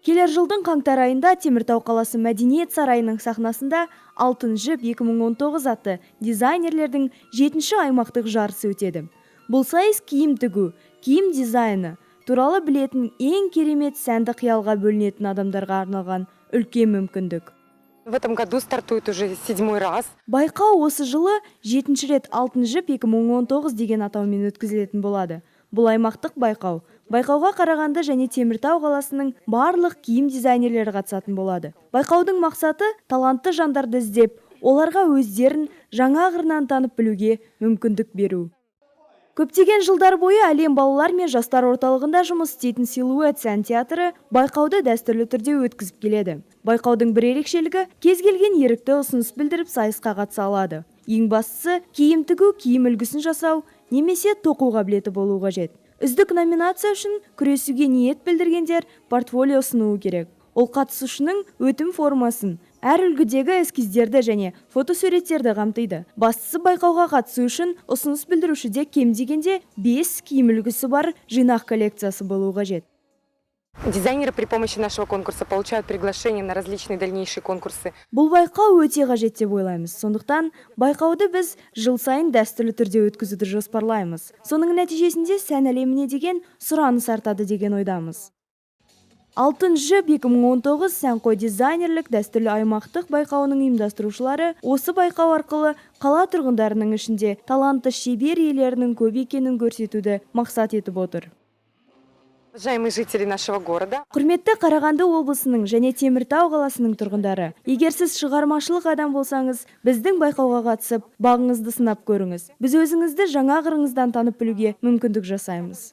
Келер жылдың қаңтар айында Теміртау қаласы мәдениет сарайының сахнасында Алтын жіп 2019 атты дизайнерлердің 7-ші аймақтық жарысы өтеді. Бұл сайыс киім тігу, киім дизайны туралы білетін ең керемет сәнді қиялға бөлінетін адамдарға арналған үлкен мүмкіндік. В этом году стартует уже 7-й раз. Байқау осы жылы 7-ші рет Алтын жіп 2019 деген атаумен өткізілетін болады. Бұл аймақтық байқау. Байқауға Қарағанды және Теміртау қаласының барлық киім дизайнерлері қатысатын болады. Байқаудың мақсаты талантты жандарды іздеп, оларға өздерін жаңа қырынан танып білуге мүмкіндік беру. Көптеген жылдар бойы әлем балалар мен жастар орталығында жұмыс істейтін Силуэт сән театры байқауды дәстүрлі түрде өткізіп келеді. Байқаудың бір ерекшелігі кез келген ерікті ұсыныс білдіріп сайысқа қатыса алады. Ең бастысы киім тігу, киім үлгісін жасау немесе тоқу қабілеті болуы қажет. Үздік номинация үшін күресуге ниет білдіргендер портфолио ұсынуы керек. Ол қатысушының өтім формасын, әр үлгідегі эскиздерді және фотосуреттерді қамтиды. Бастысы байқауға қатысу үшін ұсыныс білдірушіде кем дегенде 5 киім үлгісі бар жинақ коллекциясы болуы қажет. Дизайнеры при помощи нашего конкурса получают приглашение на различные дальнейшие конкурсы. Бұл байқау өте қажет деп ойлаймыз. Сондықтан байқауды біз жыл сайын дәстүрлі түрде өткізуді жоспарлаймыз. Соның нәтижесінде сән әлеміне деген сұраныс артады деген ойдамыз. Алтын жіп 2019 сәнқой дизайнерлік дәстүрлі аймақтық байқауының ұйымдастырушылары осы байқау арқылы қала тұрғындарының ішінде талантты шебер иелерінің көп екенін көрсетуді мақсат етіп отыр. Уважаемые жители нашего города. Құрметті Қарағанды облысының және Теміртау қаласының тұрғындары, егер сіз шығармашылық адам болсаңыз, біздің байқауға қатысып, бағыңызды сынап көріңіз. Біз өзіңізді жаңа қырыңыздан танып білуге мүмкіндік жасаймыз.